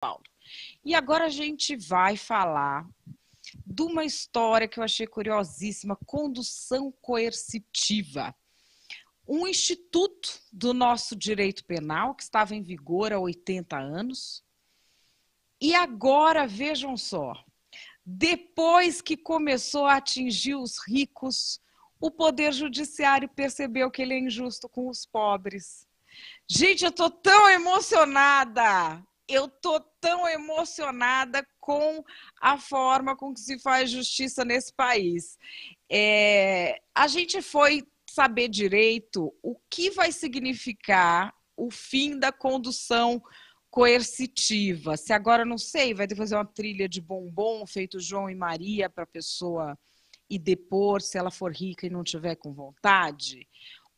Paulo. E agora a gente vai falar de uma história que eu achei curiosíssima, condução coercitiva. Um instituto do nosso direito penal que estava em vigor há 80 anos. E agora, vejam só, depois que começou a atingir os ricos, o Poder Judiciário percebeu que ele é injusto com os pobres. Gente, eu tô tão emocionada! Eu tô tão emocionada com a forma com que se faz justiça nesse país. A gente foi saber direito o que vai significar o fim da condução coercitiva. Se agora, não sei, vai ter que fazer uma trilha de bombom feito João e Maria para a pessoa ir depor, se ela for rica e não tiver com vontade.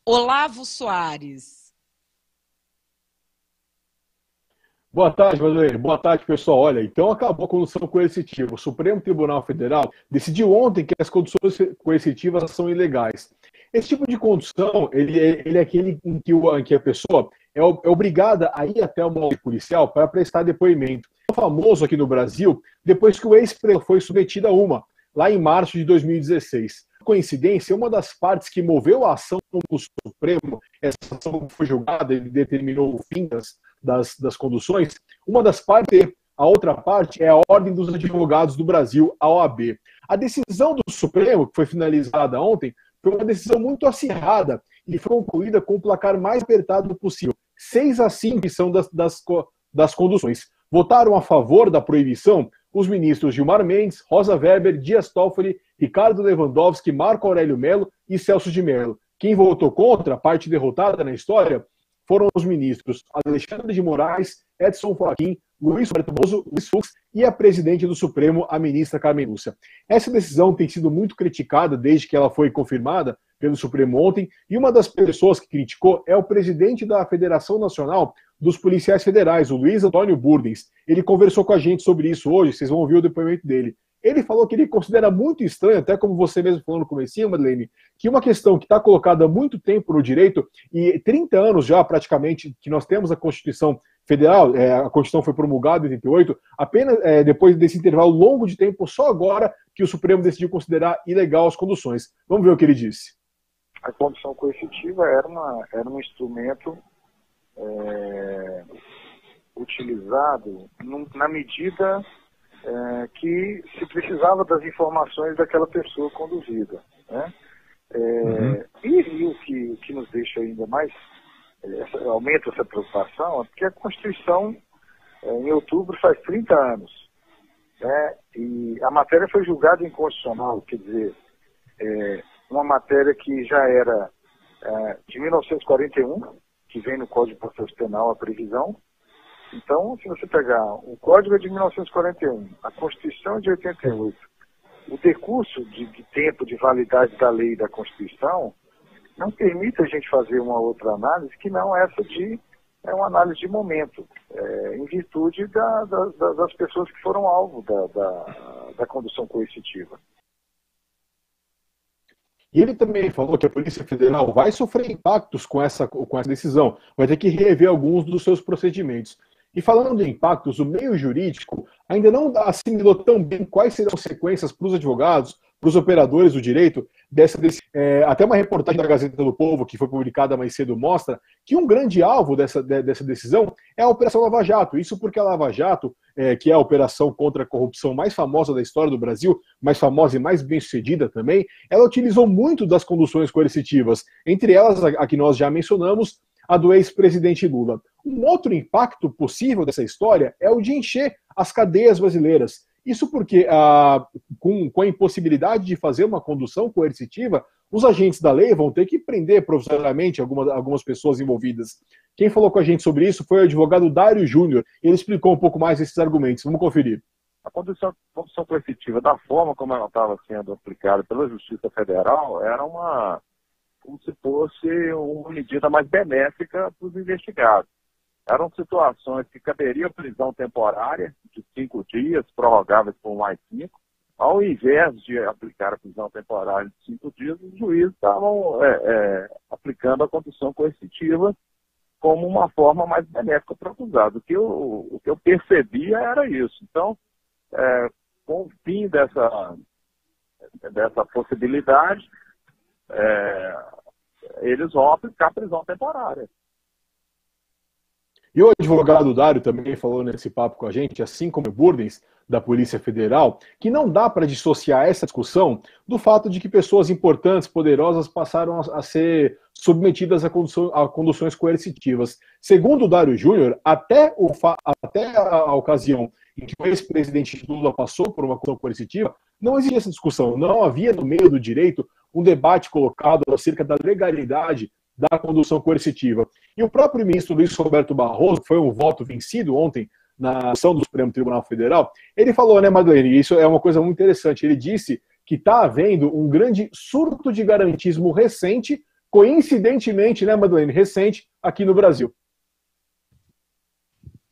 Olavo Soares. Boa tarde, Madureira. Boa tarde, pessoal. Olha, então acabou a condução coercitiva. O Supremo Tribunal Federal decidiu ontem que as conduções coercitivas são ilegais. Esse tipo de condução, ele é aquele em que a pessoa é obrigada a ir até uma audiência policial para prestar depoimento. É famoso aqui no Brasil, depois que o ex-presidente foi submetido a uma, lá em março de 2016. Coincidência, uma das partes que moveu a ação do Supremo, essa ação foi julgada e determinou o fim das conduções, uma das partes, a outra parte, é a Ordem dos Advogados do Brasil, a OAB. A decisão do Supremo, que foi finalizada ontem, foi uma decisão muito acirrada e foi concluída com o placar mais apertado possível. 6-5 são das conduções. Votaram a favor da proibição os ministros Gilmar Mendes, Rosa Weber, Dias Toffoli, Ricardo Lewandowski, Marco Aurélio Mello e Celso de Mello. Quem votou contra, a parte derrotada na história, foram os ministros Alexandre de Moraes, Edson Fachin, Luiz Roberto Barroso, Luiz Fux e a presidente do Supremo, a ministra Carmen Lúcia. Essa decisão tem sido muito criticada desde que ela foi confirmada pelo Supremo ontem, e uma das pessoas que criticou é o presidente da Federação Nacional dos Policiais Federais, o Luiz Antônio Burdens. Ele conversou com a gente sobre isso hoje, vocês vão ouvir o depoimento dele. Ele falou que ele considera muito estranho, até como você mesmo falou no comecinho, Madeleine, que uma questão que está colocada há muito tempo no direito, e 30 anos já praticamente que nós temos a Constituição Federal, a Constituição foi promulgada em 88, apenas depois desse intervalo longo de tempo, só agora que o Supremo decidiu considerar ilegal as conduções. Vamos ver o que ele disse. A condução coercitiva era um instrumento utilizado na medida que se precisava das informações daquela pessoa conduzida, né? E o que nos deixa ainda mais, aumenta essa preocupação, é porque a Constituição, em outubro, faz 30 anos, né? E a matéria foi julgada inconstitucional, quer dizer, uma matéria que já era de 1941, que vem no Código de Processo Penal a previsão. Então, se você pegar o Código é de 1941, a Constituição é de 88, o decurso de tempo de validade da lei e da Constituição não permite a gente fazer uma outra análise que não essa de uma análise de momento, em virtude das pessoas que foram alvo da condução coercitiva. E ele também falou que a Polícia Federal vai sofrer impactos com essa decisão, vai ter que rever alguns dos seus procedimentos. E falando de impactos, o meio jurídico ainda não assimilou tão bem quais serão as consequências para os advogados, para os operadores do direito, até uma reportagem da Gazeta do Povo, que foi publicada mais cedo, mostra que um grande alvo dessa decisão é a Operação Lava Jato. Isso porque a Lava Jato, que é a operação contra a corrupção mais famosa da história do Brasil, mais famosa e mais bem-sucedida também, ela utilizou muito das conduções coercitivas, entre elas a que nós já mencionamos, a do ex-presidente Lula. Um outro impacto possível dessa história é o de encher as cadeias brasileiras. Isso porque, com a impossibilidade de fazer uma condução coercitiva, os agentes da lei vão ter que prender provisoriamente algumas pessoas envolvidas. Quem falou com a gente sobre isso foi o advogado Dário Júnior. Ele explicou um pouco mais esses argumentos. Vamos conferir. A condução coercitiva, da forma como ela estava sendo aplicada pela Justiça Federal, era como se fosse uma medida mais benéfica para os investigados. Eram situações que caberiam prisão temporária de 5 dias, prorrogáveis por mais 5. Ao invés de aplicar a prisão temporária de 5 dias, os juízes estavam aplicando a condução coercitiva como uma forma mais benéfica para o acusado. O que eu percebia era isso. Então, com o fim dessa possibilidade, eles vão aplicar prisão temporária. E o advogado Dário também falou nesse papo com a gente, assim como o Burdens, da Polícia Federal, que não dá para dissociar essa discussão do fato de que pessoas importantes, poderosas, passaram a ser submetidas a conduções coercitivas. Segundo o Dário Júnior, até a ocasião em que o ex-presidente Lula passou por uma condução coercitiva, não existia essa discussão. Não havia no meio do direito um debate colocado acerca da legalidade da condução coercitiva. E o próprio ministro Luiz Roberto Barroso, que foi um voto vencido ontem na ação do Supremo Tribunal Federal, ele falou, né, Madeleine, e isso é uma coisa muito interessante, ele disse que está havendo um grande surto de garantismo recente, coincidentemente, né, Madeleine, recente, aqui no Brasil.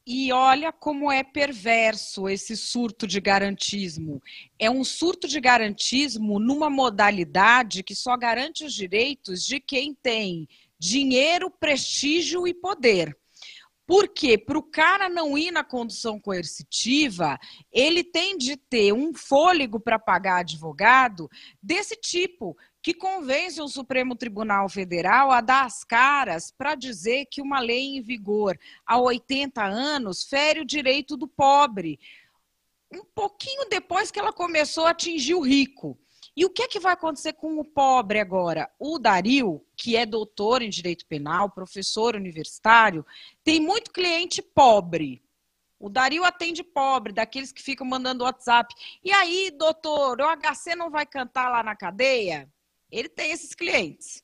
E olha como é perverso esse surto de garantismo. É um surto de garantismo numa modalidade que só garante os direitos de quem tem dinheiro, prestígio e poder. Porque para o cara não ir na condução coercitiva, ele tem de ter um fôlego para pagar advogado desse tipo, que convence o Supremo Tribunal Federal a dar as caras para dizer que uma lei em vigor há 80 anos fere o direito do pobre, um pouquinho depois que ela começou a atingir o rico. E o que é que vai acontecer com o pobre agora? O Dario, que é doutor em direito penal, professor universitário, tem muito cliente pobre. O Dario atende pobre, daqueles que ficam mandando WhatsApp. E aí, doutor, o HC não vai cantar lá na cadeia? Ele tem esses clientes.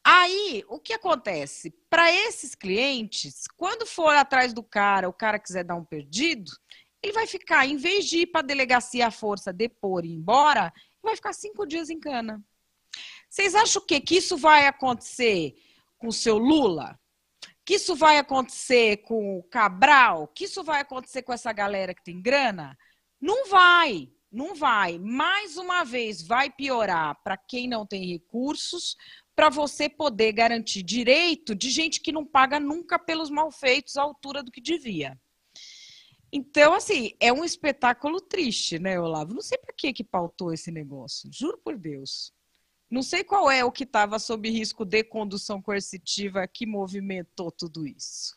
Aí, o que acontece? Para esses clientes, quando for atrás do cara, o cara quiser dar um perdido, ele vai ficar, em vez de ir para a delegacia à força, depor e ir embora, vai ficar 5 dias em cana. Vocês acham que isso vai acontecer com o seu Lula? Que isso vai acontecer com o Cabral? Que isso vai acontecer com essa galera que tem grana? Não vai. Não vai. Mais uma vez, vai piorar para quem não tem recursos, para você poder garantir direito de gente que não paga nunca pelos malfeitos à altura do que devia. Então, assim, é um espetáculo triste, né, Olavo? Não sei para que pautou esse negócio, juro por Deus. Não sei qual é o que estava sob risco de condução coercitiva que movimentou tudo isso.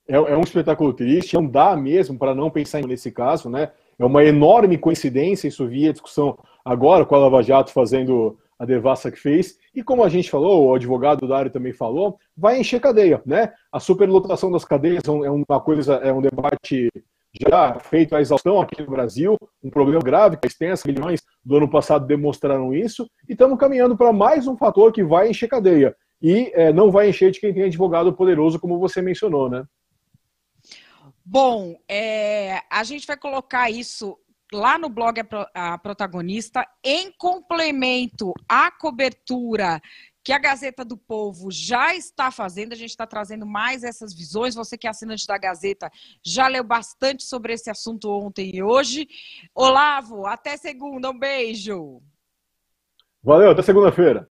É um espetáculo triste, não dá mesmo para não pensar nesse caso, né? É uma enorme coincidência, isso via discussão agora com a Lava Jato fazendo a devassa que fez, e como a gente falou, o advogado Dário também falou, vai encher cadeia, né? A superlotação das cadeias é um debate já feito à exaustão aqui no Brasil, um problema grave, que as extensas milhões do ano passado demonstraram isso, e estamos caminhando para mais um fator que vai encher cadeia, e não vai encher de quem tem advogado poderoso, como você mencionou, né? Bom, a gente vai colocar isso lá no blog A Protagonista, em complemento à cobertura que a Gazeta do Povo já está fazendo. A gente está trazendo mais essas visões. Você que é assinante da Gazeta já leu bastante sobre esse assunto ontem e hoje. Olavo, até segunda. Um beijo. Valeu, até segunda-feira.